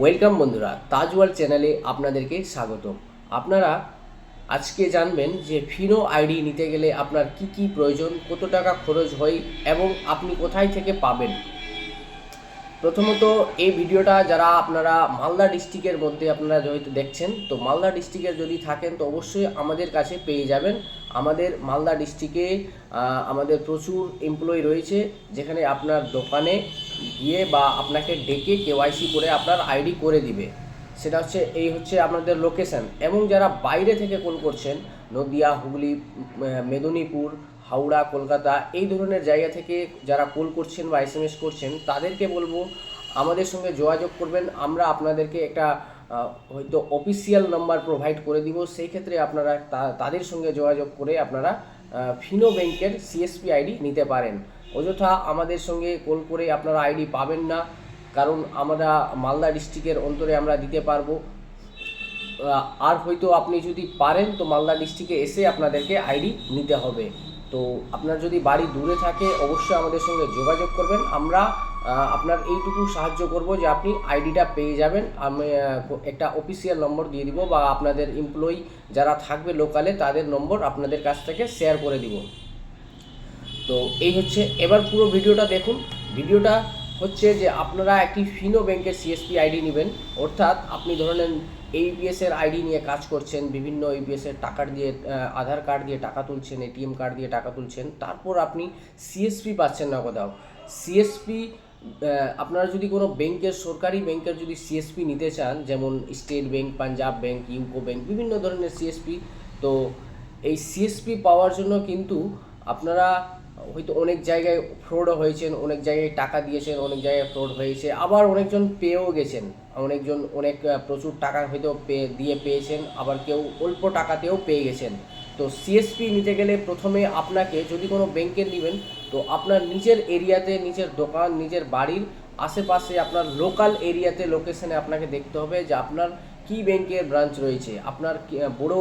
Welcome বন্ধুরা, তাজ world চ্যানেলে আপনাদেরকে স্বাগত। আপনারা আজকে জানবেন যে ফিনো আইডি নিতে গেলে আপনার কি কি প্রয়োজন, কত টাকা খরচ হয় এবং আপনি কোথায় থেকে পাবেন। প্রথমত এই ভিডিওটা যারা আপনারা মালদা ডিস্ট্রিক্টের মধ্যে আপনারা হয়তো দেখছেন, তো মালদা ডিস্ট্রিক্টের যদি থাকেন তো অবশ্যই আমাদের কাছে পেয়ে যাবেন। আমাদের মালদা ডিস্ট্রিক্টে আমাদের প্রচুর এমপ্লয়ি রয়েছে, যেখানে আপনার দোকানে গিয়ে বা আপনাকে ডেকে কেওয়াইসি করে আপনার আইডি করে দিবে। সেটা হচ্ছে এই হচ্ছে আপনাদের লোকেশন। এবং যারা বাইরে থেকে কল করছেন, নদিয়া, হুগলি, মেদিনীপুর, হাওড়া, কলকাতা এই ধরনের জায়গা থেকে যারা কল করছেন বা এসএমএস করছেন, তাদেরকে বলবো আমাদের সঙ্গে যোগাযোগ করবেন। আমরা আপনাদেরকে একটা হয়তো অফিসিয়াল নাম্বার প্রোভাইড করে দিব। সেই ক্ষেত্রে আপনারা তাদের সঙ্গে যোগাযোগ করে আপনারা ফিনো ব্যাংকের সিএসপি আইডি নিতে পারেন। অযথা আমাদের সঙ্গে কল করে আপনারা আইডি পাবেন না, কারণ আমরা মালদা ডিস্ট্রিক্টের অন্তরে আমরা দিতে পারবো। আর হয়তো আপনি যদি পারেন তো মালদা ডিস্ট্রিক্টে এসে আপনাদেরকে আইডি নিতে হবে। তো আপনার যদি বাড়ি দূরে থাকে অবশ্যই আমাদের সঙ্গে যোগাযোগ করবেন। আমরা আপনার এইটুকু সাহায্য করব যে আপনি আইডিটা পেয়ে যাবেন। আমি একটা অফিসিয়াল নম্বর দিয়ে দিব, বা আপনাদের এমপ্লয়ি যারা থাকবে লোকালে তাদের নম্বর আপনাদের কাছ থেকে শেয়ার করে দিব। তো এই হচ্ছে, এবার পুরো ভিডিওটা দেখুন। ভিডিওটা হচ্ছে যে আপনারা একটি ফিনো ব্যাংকের সিএসপি আইডি নেবেন। অর্থাৎ আপনি ধরে নেন এইপিএসের আইডি নিয়ে কাজ করছেন, বিভিন্ন এইপিএসের টাকা দিয়ে আধার কার্ড দিয়ে টাকা তুলছেন, এটিএম কার্ড দিয়ে টাকা তুলছেন, তারপর আপনি সিএসপি পাচ্ছেন না কোথাও। সিএসপি আপনারা যদি কোনো ব্যাংকের, সরকারি ব্যাংকের যদি সিএসপি নিতে চান, যেমন state bank, Punjab bank, UCO bank, বিভিন্ন ধরনের সিএসপি, তো এই সিএসপি পাওয়ার জন্য কিন্তু আপনারা হয়তো অনেক জায়গায় ফ্রডও হয়েছেন, অনেক জায়গায় টাকা দিয়েছেন, অনেক জায়গায় ফ্রড হয়েছে, আবার অনেকজন পেয়েও গেছেন। অনেকজন অনেক প্রচুর টাকা হয়তো দিয়ে পেয়েছেন, আবার কেউ অল্প টাকাতেও পেয়ে গেছেন। তো সিএসপি নিতে গেলে প্রথমে আপনাকে, যদি কোনো ব্যাংকের নেবেন, তো আপনার নিজের এরিয়াতে, নিজের দোকান, নিজের বাড়ির আশেপাশে, আপনার লোকাল এরিয়াতে, লোকেশনে আপনাকে দেখতে হবে যে আপনার কি ব্যাংকের ব্রাঞ্চ রয়েছে, আপনার বড়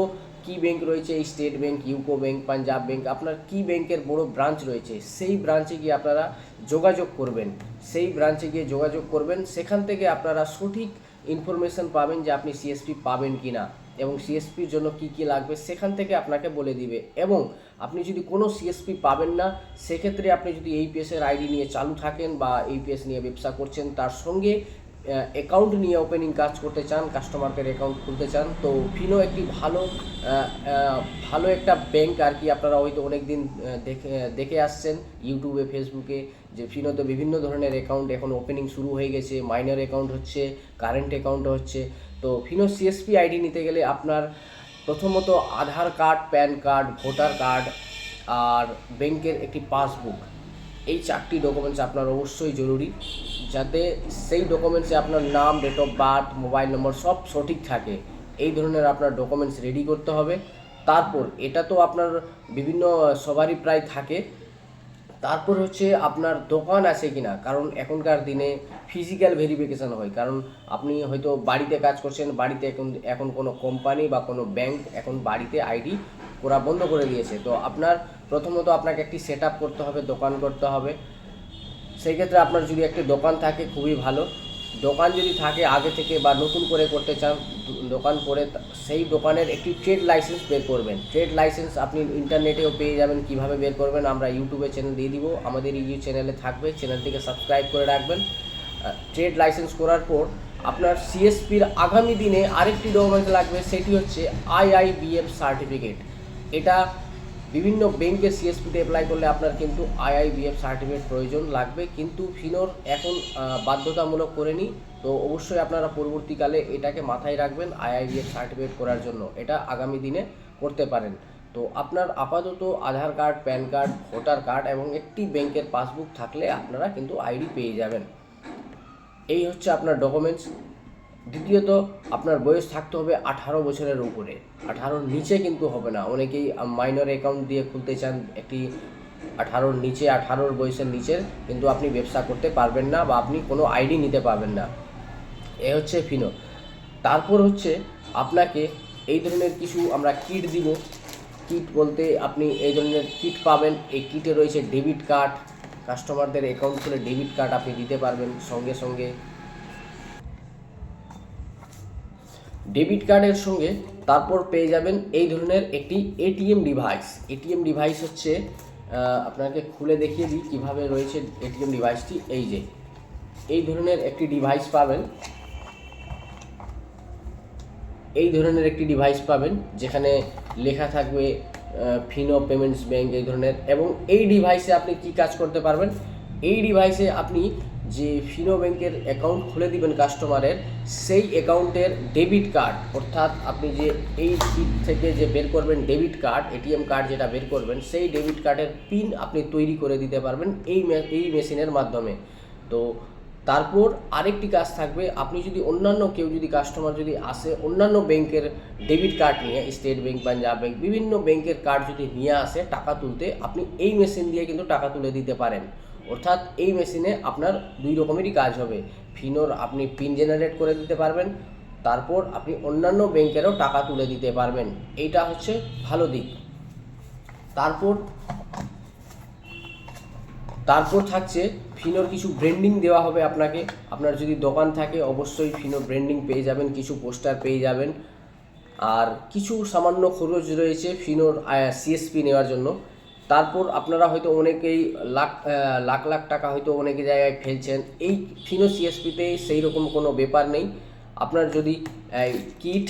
কি ব্যাংক রয়েছে, state bank, UCO bank, Punjab bank, আপনার কি ব্যাংকের বড় ব্রাঞ্চ রয়েছে, সেই ব্রাঞ্চে গিয়ে আপনারা যোগাযোগ করবেন। সেই ব্রাঞ্চে গিয়ে যোগাযোগ করবেন, সেখান থেকে আপনারা সঠিক ইনফরমেশন পাবেন যে আপনি সিএসপি পাবেন কি না, এবং সিএসপির জন্য কি কি লাগবে সেখান থেকে আপনাকে বলে দিবে। এবং আপনি যদি কোনো সিএসপি পাবেন না, সেক্ষেত্রে আপনি যদি এইপিএসের আইডি নিয়ে চালু থাকেন বা এইপিএস নিয়ে ব্যবসা করছেন, তার সঙ্গে অ্যাকাউন্ট নিয়ে ওপেনিং কাজ করতে চান, কাস্টমার কেয়ার অ্যাকাউন্ট খুলতে চান, তো ফিনো একটি ভালো একটা ব্যাংক আর কি। আপনারা হয়তো অনেক দিন দেখে আসছেন ইউটিউবে, ফেসবুকে, যে ফিনোতে বিভিন্ন ধরনের অ্যাকাউন্ট এখন ওপেনিং শুরু হয়ে গেছে। মাইনর অ্যাকাউন্ট হচ্ছে, কারেন্ট অ্যাকাউন্ট হচ্ছে। তো ফিনো সিএসপি আইডি নিতে গেলে আপনার প্রথমত Aadhaar card, PAN card, voter card আর ব্যাংকের একটি পাসবুক, এই চারটি ডকুমেন্টস আপনার অবশ্যই জরুরি, যাতে সেই ডকুমেন্টসে আপনার নাম, date of birth, mobile number সব সঠিক থাকে। এই ধরনের আপনার ডকুমেন্টস রেডি করতে হবে। তারপর এটা তো আপনার বিভিন্ন সবারই প্রায় থাকে। তারপর হচ্ছে আপনার দোকান আছে কিনা, কারণ এখনকার দিনে ফিজিক্যাল ভেরিফিকেশান হয়। কারণ আপনি হয়তো বাড়িতে কাজ করছেন, বাড়িতে এখন কোনো কোম্পানি বা কোনো ব্যাংক এখন বাড়িতে আইডি করা বন্ধ করে দিয়েছে। তো আপনার প্রথমত আপনাকে একটি সেট আপ করতে হবে, দোকান করতে হবে। সেই ক্ষেত্রে আপনার যদি একটি দোকান থাকে খুবই ভালো। দোকান যদি থাকে আগে থেকে বা নতুন করে করতে চান, দোকান করে সেই দোকানের একটি ট্রেড লাইসেন্স বের করবেন। ট্রেড লাইসেন্স আপনি ইন্টারনেটেও পেয়ে যাবেন। কিভাবে বের করবেন আমরা ইউটিউবে চ্যানেল দিয়ে দিব, আমাদের ইউটিউব চ্যানেলে থাকবে, চ্যানেলটিকে সাবস্ক্রাইব করে রাখবেন। ট্রেড লাইসেন্স করার পর আপনার সিএসপির আগামী দিনে আরেকটি ডকুমেন্ট লাগবে, সেটি হচ্ছে আইআইবিএফ সার্টিফিকেট। এটা বিভিন্ন ব্যাংকের সিএসপিতে অ্যাপ্লাই করলে আপনার কিন্তু আইআইবিএফ সার্টিফিকেট প্রয়োজন লাগবে, কিন্তু ফিনোর এখন বাধ্যতামূলক করেনি। তো অবশ্যই আপনারা পরবর্তীকালে এটাকে মাথায় রাখবেন, আইআইবিএফ সার্টিফিকেট করার জন্য এটা আগামী দিনে করতে পারেন। তো আপনার আপাতত Aadhaar card, PAN card, voter card এবং একটি ব্যাংকের পাসবুক থাকলে আপনারা কিন্তু আইডি পেয়ে যাবেন। এই হচ্ছে আপনার ডকুমেন্টস। দ্বিতীয়ত আপনার বয়স থাকতে হবে 18 বছরের উপরে, 18-র নিচে কিন্তু হবে না। অনেকেই মাইনর অ্যাকাউন্ট দিয়ে খুলতে চান, একটি 18-র নিচে, 18 বয়সের নিচে কিন্তু আপনি ব্যবসা করতে পারবেন না, বা আপনি কোনো আইডি নিতে পারবেন না। এ হচ্ছে ফিনো। তারপর হচ্ছে আপনাকে এই ধরনের কিছু আমরা কিট দিব। কিট বলতে আপনি এই ধরনের কিট পাবেন। এই কিটে রয়েছে ডেবিট কার্ড, কাস্টমারদের অ্যাকাউন্ট খুলে ডেবিট কার্ড আপনি দিতে পারবেন সঙ্গে সঙ্গে। ডেবিট কার্ডের সঙ্গে তারপর পেয়ে যাবেন এই ধরনের একটি এটিএম ডিভাইস। এটিএম ডিভাইস হচ্ছে আপনাকে খুলে দেখিয়ে দিই কীভাবে রয়েছে এটিএম ডিভাইসটি। এই যে এই ধরনের একটি ডিভাইস পাবেন, এই ধরনের একটি ডিভাইস পাবেন যেখানে লেখা থাকবে ফিনো পেমেন্টস ব্যাঙ্ক এই ধরনের। এবং এই ডিভাইসে আপনি কি কাজ করতে পারবেন, এই ডিভাইসে আপনি যে ফিনো ব্যাংকের অ্যাকাউন্ট খুলে দিবেন কাস্টমারের, সেই অ্যাকাউন্টের ডেবিট কার্ড, অর্থাৎ আপনি যে এই কিট থেকে যে বের করবেন ডেবিট কার্ড, এটিএম কার্ড যেটা বের করবেন, সেই ডেবিট কার্ডের পিন আপনি তৈরি করে দিতে পারবেন এই মেশিনের মাধ্যমে। তো তারপর আরেকটি কাজ থাকবে, আপনি যদি অন্যান্য কেউ যদি কাস্টমার যদি আসে অন্যান্য ব্যাংকের ডেবিট কার্ড নিয়ে, স্টেট ব্যাংক, পাঞ্জাব ব্যাংক, বিভিন্ন ব্যাংকের কার্ড যদি নিয়ে আসে টাকা তুলতে, আপনি এই মেশিন দিয়ে কিন্তু টাকা তুলে দিতে পারেন। অর্থাৎ এই মেশিনে আপনার দুই রকমেরই কাজ হবে। ফিনোর আপনি পিন জেনারেট করে দিতে পারবেন, তারপর আপনি অন্যান্য ব্যাংকেরও টাকা তুলে দিতে পারবেন। এইটা হচ্ছে ভালো দিক। তারপর থাকছে ফিনোর কিছু ব্র্যান্ডিং দেওয়া হবে আপনাকে। আপনার যদি দোকান থাকে অবশ্যই ফিনো ব্র্যান্ডিং পেয়ে যাবেন, কিছু পোস্টার পেয়ে যাবেন, আর কিছু সামান্য খরচ রয়েছে ফিনোর সিএসপি নেওয়ার জন্য। তারপর আপনারা হয়তো অনেকেই লাখ লাখ টাকা হয়তো অনেকে জায়গায় ফেলছেন, এই ফিনো সিএসপিতে সেই রকম কোনো ব্যাপার নেই। আপনার যদি কিট,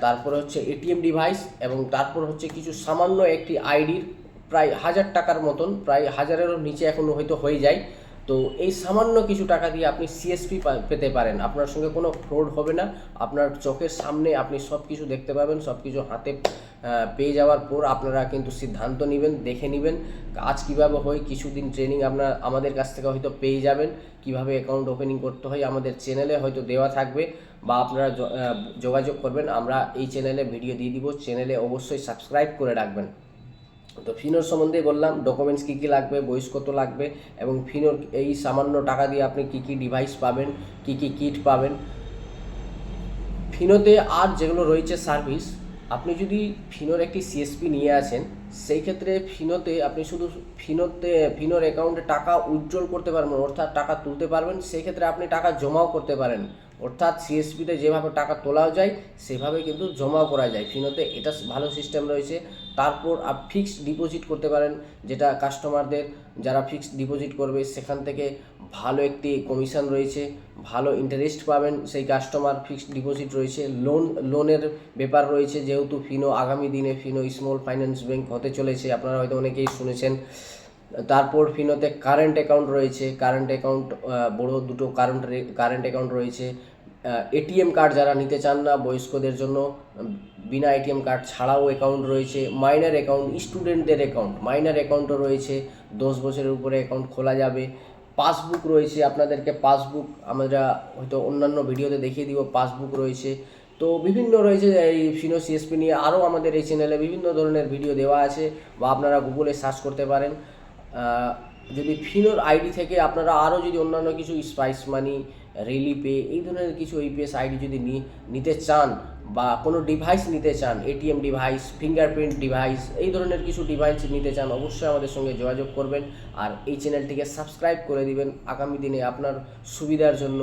তারপর হচ্ছে এটিএম ডিভাইস, এবং তারপর হচ্ছে কিছু সামান্য একটি আইডির প্রায় 1000 টাকার মতন, প্রায় 1000-এরও নিচে এখন হয়তো হয়ে যায়। তো এই সামান্য কিছু টাকা দিয়ে আপনি সিএসপি পেতে পারেন। আপনার সঙ্গে কোনো ফ্রড হবে না, আপনার চোখের সামনে আপনি সব কিছু দেখতে পাবেন। সব কিছু হাতে পেয়ে যাওয়ার পর আপনারা কিন্তু সিদ্ধান্ত নেবেন, দেখে নেবেন কাজ কীভাবে হয়। কিছুদিন ট্রেনিং আমাদের কাছ থেকে হয়তো পেয়ে যাবেন, কিভাবে অ্যাকাউন্ট ওপেনিং করতে হয় আমাদের চ্যানেলে হয়তো দেওয়া থাকবে, বা আপনারা যোগাযোগ করবেন, আমরা এই চ্যানেলে ভিডিও দিয়ে দিব। চ্যানেলে অবশ্যই সাবস্ক্রাইব করে রাখবেন। তো ফিনোর সম্বন্ধে বললাম, ডকুমেন্টস কী কী লাগবে, বয়স কত লাগবে, এবং ফিনোর এই সামান্য টাকা দিয়ে আপনি কী কী ডিভাইস পাবেন, কী কী কিট পাবেন। ফিনোতে আর যেগুলো রয়েছে সার্ভিস, আপনি যদি ফিনোর একটি সিএসপি নিয়ে আসেন, সেই ক্ষেত্রে ফিনোতে আপনি শুধু ফিনোর অ্যাকাউন্টে টাকা উইথড্রল করতে পারবেন, অর্থাৎ টাকা তুলতে পারবেন। সেই ক্ষেত্রে আপনি টাকা জমাও করতে পারেন, অর্থাৎ সিএসপিতে যেভাবে টাকা তোলাও যায় সেভাবে কিন্তু জমাও করা যায় ফিনোতে। এটা ভালো সিস্টেম রয়েছে। তারপর ফিক্সড ডিপোজিট করতে পারেন, যেটা কাস্টমারদের যারা ফিক্সড ডিপোজিট করবে সেখান থেকে ভালো একটি কমিশন রয়েছে, ভালো ইন্টারেস্ট পাবেন সেই কাস্টমার। ফিক্সড ডিপোজিট রয়েছে, লোনের ব্যাপার রয়েছে, যেহেতু ফিনো আগামী দিনে ফিনো স্মল ফাইন্যান্স ব্যাংক হতে চলেছে, আপনারা হয়তো অনেকেই শুনেছেন। তারপর ফিনোতে কারেন্ট অ্যাকাউন্ট রয়েছে, কারেন্ট অ্যাকাউন্ট বড় দুটো কারেন্ট অ্যাকাউন্ট রয়েছে। এটিএম কার্ড যারা নিতে চান না বয়স্কদের জন্য, বিনা এটিএম কার্ড ছাড়াও অ্যাকাউন্ট রয়েছে। মাইনার অ্যাকাউন্ট, স্টুডেন্টদের অ্যাকাউন্ট, মাইনার অ্যাকাউন্টও রয়েছে, 10 বছরের উপরে অ্যাকাউন্ট খোলা যাবে। পাসবুক রয়েছে, আপনাদেরকে পাসবুক আমরা হয়তো অন্যান্য ভিডিওতে দেখিয়ে দিব, পাসবুক রয়েছে। তো বিভিন্ন রয়েছে এই ফিনো সিএসপি নিয়ে। আরও আমাদের এই চ্যানেলে বিভিন্ন ধরনের ভিডিও দেওয়া আছে, বা আপনারা গুগলে সার্চ করতে পারেন। যদি ফিনোর আইডি থেকে আপনারা আরও যদি অন্যান্য কিছু স্পাইস মানি, রিলিপে, এই ধরনের কিছু ইপিএস আইডি যদি নিতে চান, বা কোনো ডিভাইস নিতে চান, এটিএম ডিভাইস, ফিঙ্গারপ্রিন্ট ডিভাইস, এই ধরনের কিছু ডিভাইস নিতে চান, অবশ্যই আমাদের সঙ্গে যোগাযোগ করবেন। আর এই চ্যানেলটিকে সাবস্ক্রাইব করে দিবেন আগামী দিনে আপনার সুবিধার জন্য।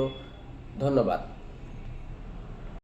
ধন্যবাদ।